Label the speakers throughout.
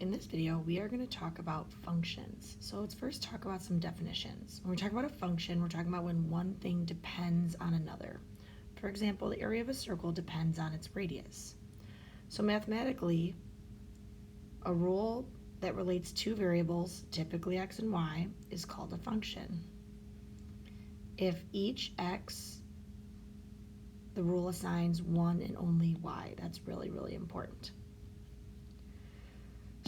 Speaker 1: In this video, we are going to talk about functions. So let's first talk about some definitions. When we talk about a function, we're talking about when one thing depends on another. For example, the area of a circle depends on its radius. So mathematically, a rule that relates two variables, typically x and y, is called a function. If each x, the rule assigns one and only y. That's really, really important.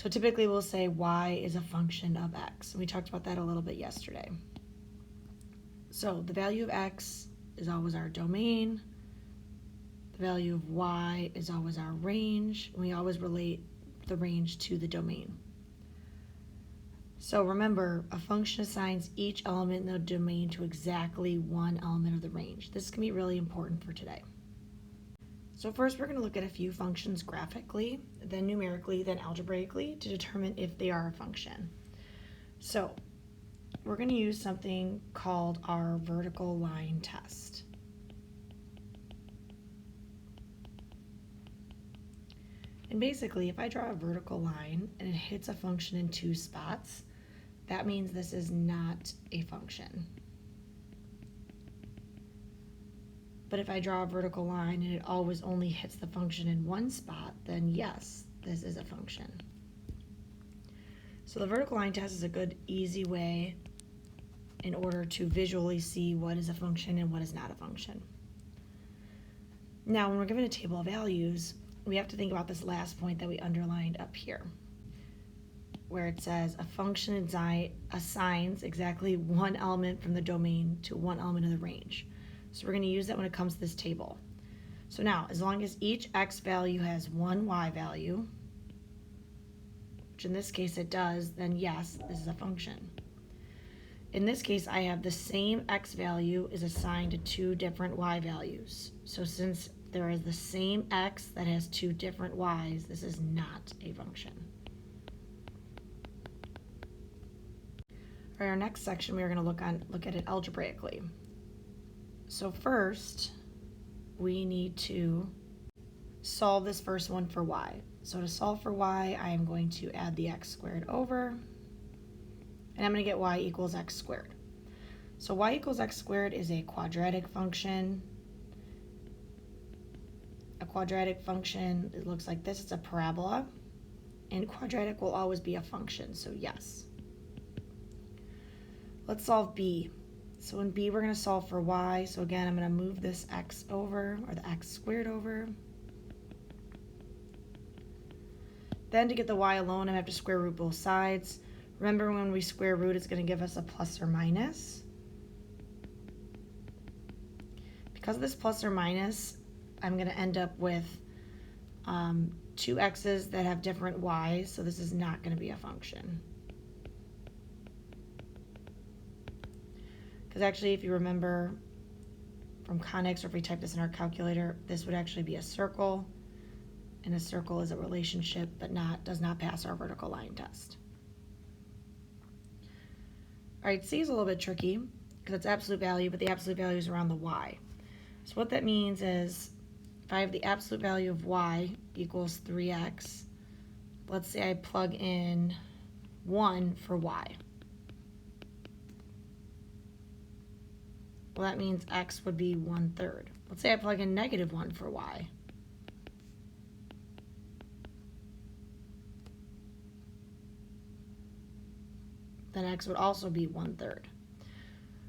Speaker 1: So typically we'll say y is a function of x. We talked about that a little bit yesterday. So the value of x is always our domain. The value of y is always our range. We always relate the range to the domain. So remember, a function assigns each element in the domain to exactly one element of the range. This can be really important for today. So first we're going to look at a few functions graphically, then numerically, then algebraically to determine if they are a function. So we're going to use something called our vertical line test. And basically, if I draw a vertical line and it hits a function in two spots, that means this is not a function. But if I draw a vertical line and it always only hits the function in one spot, then yes, this is a function. So the vertical line test is a good, easy way in order to visually see what is a function and what is not a function. Now, when we're given a table of values, we have to think about this last point that we underlined up here, where it says a function assigns exactly one element from the domain to one element of the range. So we're going to use that when it comes to this table. So now, as long as each x value has one y value, which in this case it does, then yes, this is a function. In this case, I have the same x value is assigned to two different y values. So since there is the same x that has two different y's, this is not a function. For our next section, we are going to look at it algebraically. So first, we need to solve this first one for y. So to solve for y, I am going to add the x squared over, and I'm going to get y equals x squared. So y equals x squared is a quadratic function. A quadratic function, it looks like this, it's a parabola, and quadratic will always be a function, so yes. Let's solve b. So in b, we're going to solve for y. So again, I'm going to move this x over, or the x squared over. Then to get the y alone, I have to square root both sides. Remember, when we square root, it's going to give us a plus or minus. Because of this plus or minus, I'm going to end up with two x's that have different y's, so this is not going to be a function. Because actually, if you remember from conics, or if we type this in our calculator, this would actually be a circle, and a circle is a relationship but does not pass our vertical line test. All right, C is a little bit tricky because it's absolute value, but the absolute value is around the y. So what that means is if I have the absolute value of y equals 3x, let's say I plug in 1 for y. Well, that means x would be 1/3. Let's say I plug in -1 for y. Then x would also be 1/3.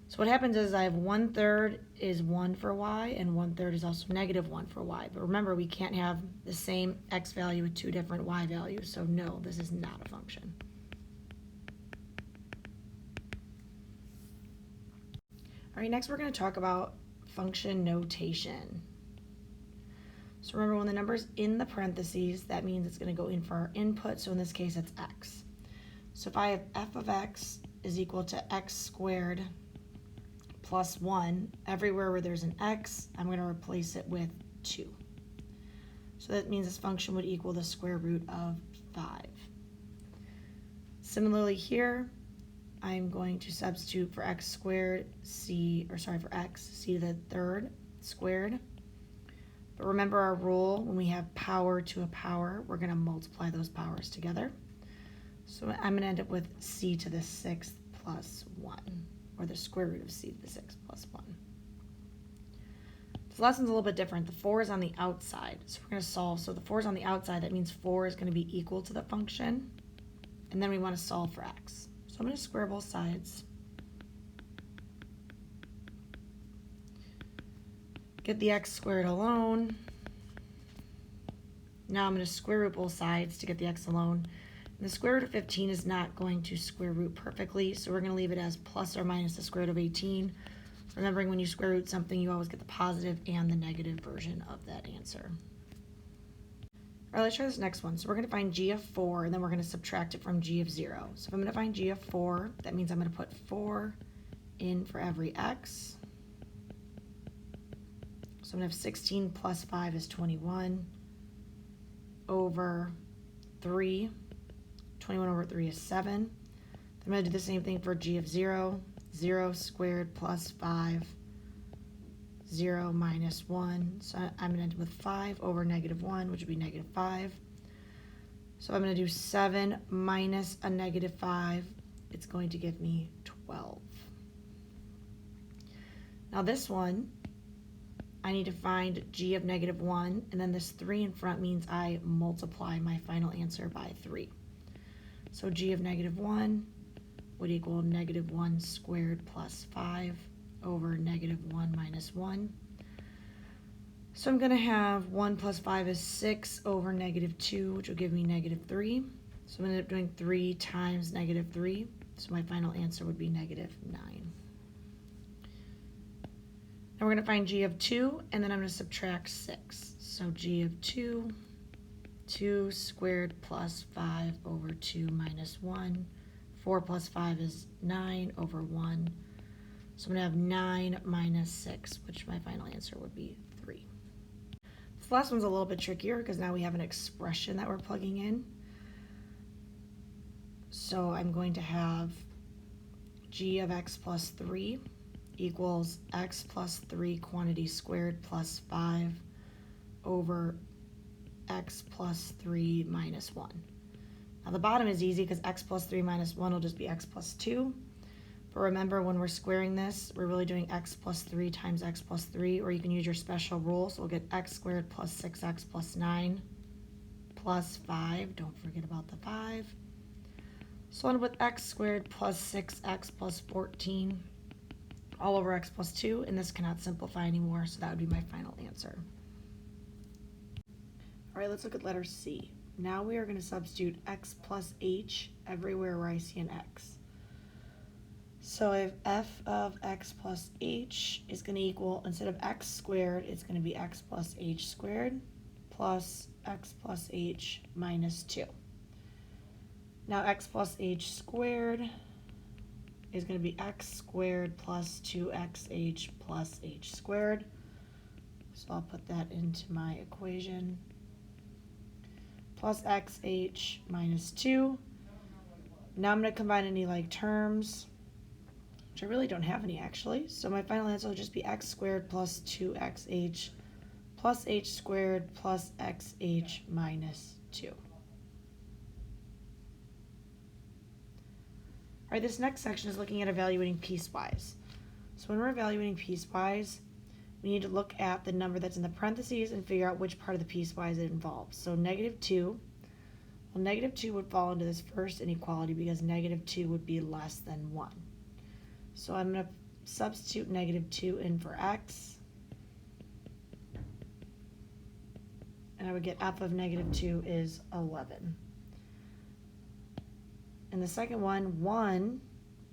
Speaker 1: So what happens is I have 1/3 is 1 for y, and 1/3 is also -1 for y. But remember, we can't have the same x value with two different y values, so no, this is not a function. All right, next we're going to talk about function notation. So remember, when the number's in the parentheses, that means it's going to go in for our input. So in this case, it's x. So if I have f of x is equal to x squared plus 1, everywhere where there's an x, I'm going to replace it with 2. So that means this function would equal the square root of 5. Similarly here, I'm going to substitute for x squared, for x, c to the third squared. But remember our rule, when we have power to a power, we're going to multiply those powers together. So I'm going to end up with c to the 6th plus 1, or the square root of c to the 6th plus 1. This lesson's a little bit different. The 4 is on the outside, so we're going to solve. So the 4 is on the outside. That means 4 is going to be equal to the function, and then we want to solve for x. So I'm going to square both sides. Get the x squared alone. Now I'm going to square root both sides to get the x alone. And the square root of 15 is not going to square root perfectly, so we're going to leave it as plus or minus the square root of 18. Remembering when you square root something, you always get the positive and the negative version of that answer. All right, let's try this next one. So we're going to find g of 4, and then we're going to subtract it from g of 0. So if I'm going to find g of 4, that means I'm going to put 4 in for every x. So I'm going to have 16 plus 5 is 21 over 3. 21 over 3 is 7. I'm going to do the same thing for g of 0. 0 squared plus 5, 0 minus 1. So I'm going to end up with 5 over negative 1, which would be negative 5. So I'm going to do 7 minus a negative 5. It's going to give me 12. Now this one, I need to find g of negative 1, and then this 3 in front means I multiply my final answer by 3. So g of negative 1 would equal negative 1 squared plus 5 over negative 1 minus 1. So I'm going to have 1 plus 5 is 6 over negative 2, which will give me negative 3. So I'm going to end up doing 3 times negative 3. So my final answer would be negative 9. Now we're going to find g of 2, and then I'm going to subtract 6. So g of 2, 2 squared plus 5 over 2 minus 1. 4 plus 5 is 9 over 1. So I'm going to have 9 minus 6, which my final answer would be 3. This last one's a little bit trickier because now we have an expression that we're plugging in. So I'm going to have g of x plus 3 equals x plus 3 quantity squared plus 5 over x plus 3 minus 1. Now the bottom is easy because x plus 3 minus 1 will just be x plus 2. But remember, when we're squaring this, we're really doing x plus 3 times x plus 3, or you can use your special rule. So we'll get x squared plus 6x plus 9 plus 5. Don't forget about the 5. So I'll end up with x squared plus 6x plus 14 all over x plus 2, and this cannot simplify anymore, so that would be my final answer. All right, let's look at letter C. Now we are going to substitute x plus h everywhere where I see an x. So if f of x plus h is going to equal, instead of x squared, it's going to be x plus h squared plus x plus h minus 2. Now x plus h squared is going to be x squared plus 2xh plus h squared. So I'll put that into my equation. Plus xh minus 2. Now I'm going to combine any like terms, which I really don't have any actually. So my final answer will just be x squared plus 2xh plus h squared plus xh minus 2. All right, this next section is looking at evaluating piecewise. So when we're evaluating piecewise, we need to look at the number that's in the parentheses and figure out which part of the piecewise it involves. So negative 2, well, negative 2 would fall into this first inequality because negative 2 would be less than 1. So I'm going to substitute negative 2 in for x, and I would get f of negative 2 is 11. And the second one, 1,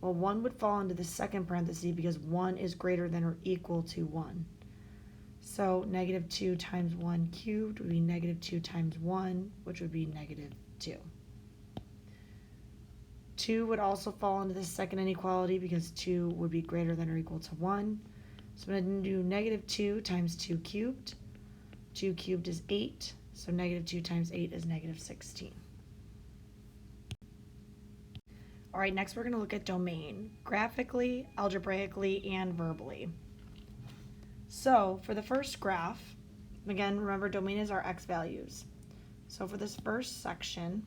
Speaker 1: well, 1 would fall into the second parenthesis because 1 is greater than or equal to 1. So negative 2 times 1 cubed would be negative 2 times 1, which would be negative 2. 2 would also fall into the second inequality because 2 would be greater than or equal to 1. So I'm going to do negative 2 times 2 cubed. 2 cubed is 8, so negative 2 times 8 is negative 16. All right, next we're going to look at domain, graphically, algebraically, and verbally. So for the first graph, again, remember domain is our x values. So for this first section,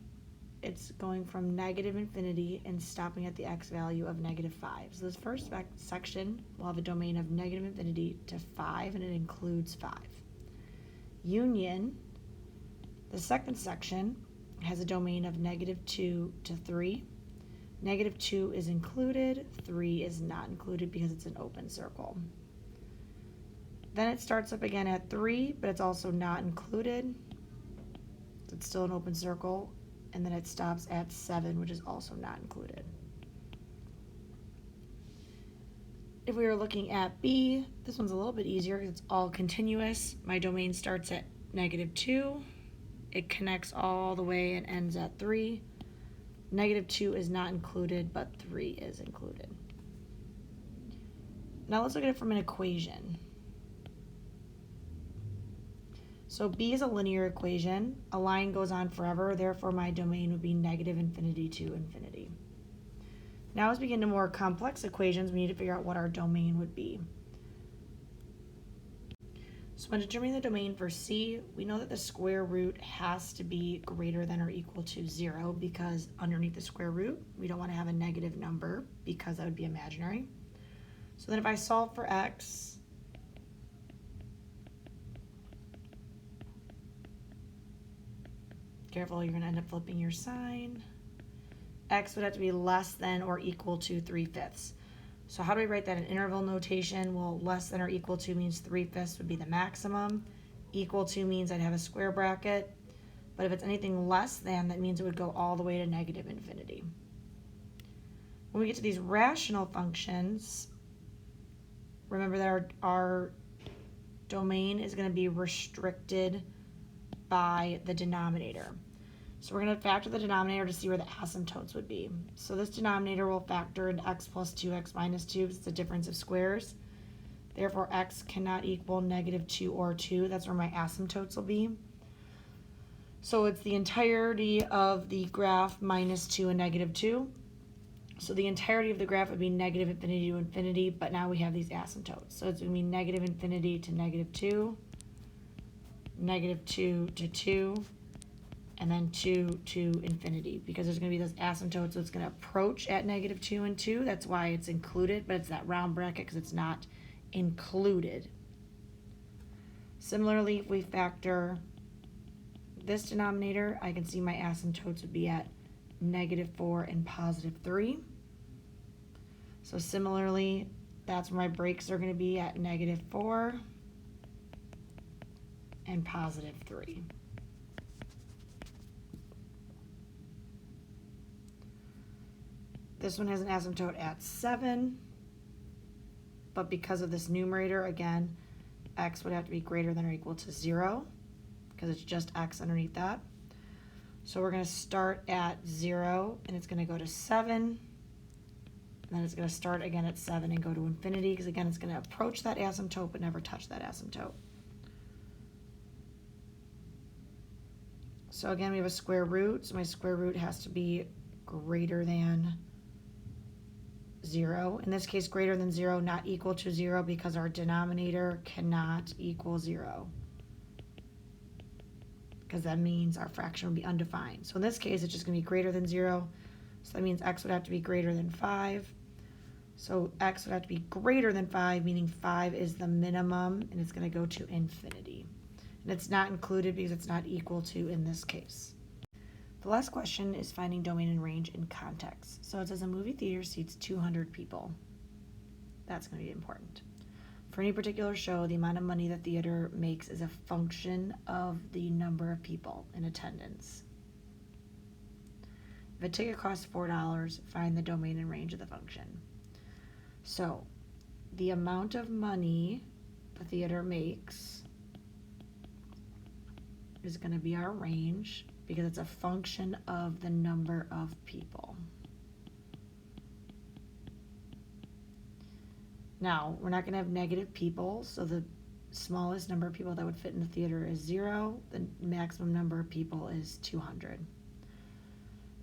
Speaker 1: it's going from negative infinity and stopping at the x value of negative 5. So this first section will have a domain of negative infinity to 5, and it includes 5. Union, the second section, has a domain of negative 2 to 3. Negative 2 is included, 3 is not included because it's an open circle. Then it starts up again at 3, but it's also not included. So it's still an open circle. And then it stops at 7, which is also not included. If we were looking at B, this one's a little bit easier because it's all continuous. My domain starts at negative 2. It connects all the way and ends at 3. Negative 2 is not included, but 3 is included. Now let's look at it from an equation. So B is a linear equation. A line goes on forever, therefore my domain would be negative infinity to infinity. Now as we get into more complex equations, we need to figure out what our domain would be. So when determining the domain for C, we know that the square root has to be greater than or equal to 0 because underneath the square root, we don't want to have a negative number because that would be imaginary. So then if I solve for x, careful, you're going to end up flipping your sign. X would have to be less than or equal to 3/5. So how do we write that in interval notation? Well, less than or equal to means 3/5 would be the maximum. Equal to means I'd have a square bracket. But if it's anything less than, that means it would go all the way to negative infinity. When we get to these rational functions, remember that our domain is going to be restricted by the denominator. So we're going to factor the denominator to see where the asymptotes would be. So this denominator will factor in x plus 2x minus 2 because it's a difference of squares. Therefore, x cannot equal negative 2 or 2. That's where my asymptotes will be. So it's the entirety of the graph minus 2 and negative 2. So the entirety of the graph would be negative infinity to infinity, but now we have these asymptotes. So it's going to be negative infinity to negative 2, negative 2 to 2, and then 2 to infinity, because there's going to be those asymptotes, so it's going to approach at negative 2 and 2. That's why it's included, but it's that round bracket because it's not included. Similarly, if we factor this denominator, I can see my asymptotes would be at negative 4 and positive 3. So similarly, that's where my breaks are going to be at negative 4 and positive 3. This one has an asymptote at 7, but because of this numerator, again, x would have to be greater than or equal to 0, because it's just x underneath that. So we're going to start at 0, and it's going to go to 7, and then it's going to start again at 7 and go to infinity, because again, it's going to approach that asymptote but never touch that asymptote. So again, we have a square root, so my square root has to be greater than 0. In this case, greater than 0, not equal to 0, because our denominator cannot equal 0. Because that means our fraction will be undefined. So in this case, it's just going to be greater than 0. So that means x would have to be greater than 5. So x would have to be greater than 5, meaning 5 is the minimum, and it's going to go to infinity. And it's not included because it's not equal to in this case. The last question is finding domain and range in context. So it says a movie theater seats 200 people. That's going to be important. For any particular show, the amount of money the theater makes is a function of the number of people in attendance. If a ticket costs $4, find the domain and range of the function. So the amount of money the theater makes is going to be our range, because it's a function of the number of people. Now, we're not going to have negative people, so the smallest number of people that would fit in the theater is 0. The maximum number of people is 200.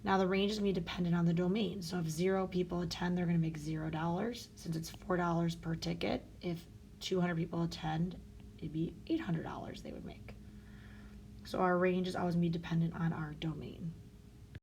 Speaker 1: Now, the range is going to be dependent on the domain. So if 0 people attend, they're going to make $0. Since it's $4 per ticket, if 200 people attend, it'd be $800 they would make. So our range is always going to be dependent on our domain.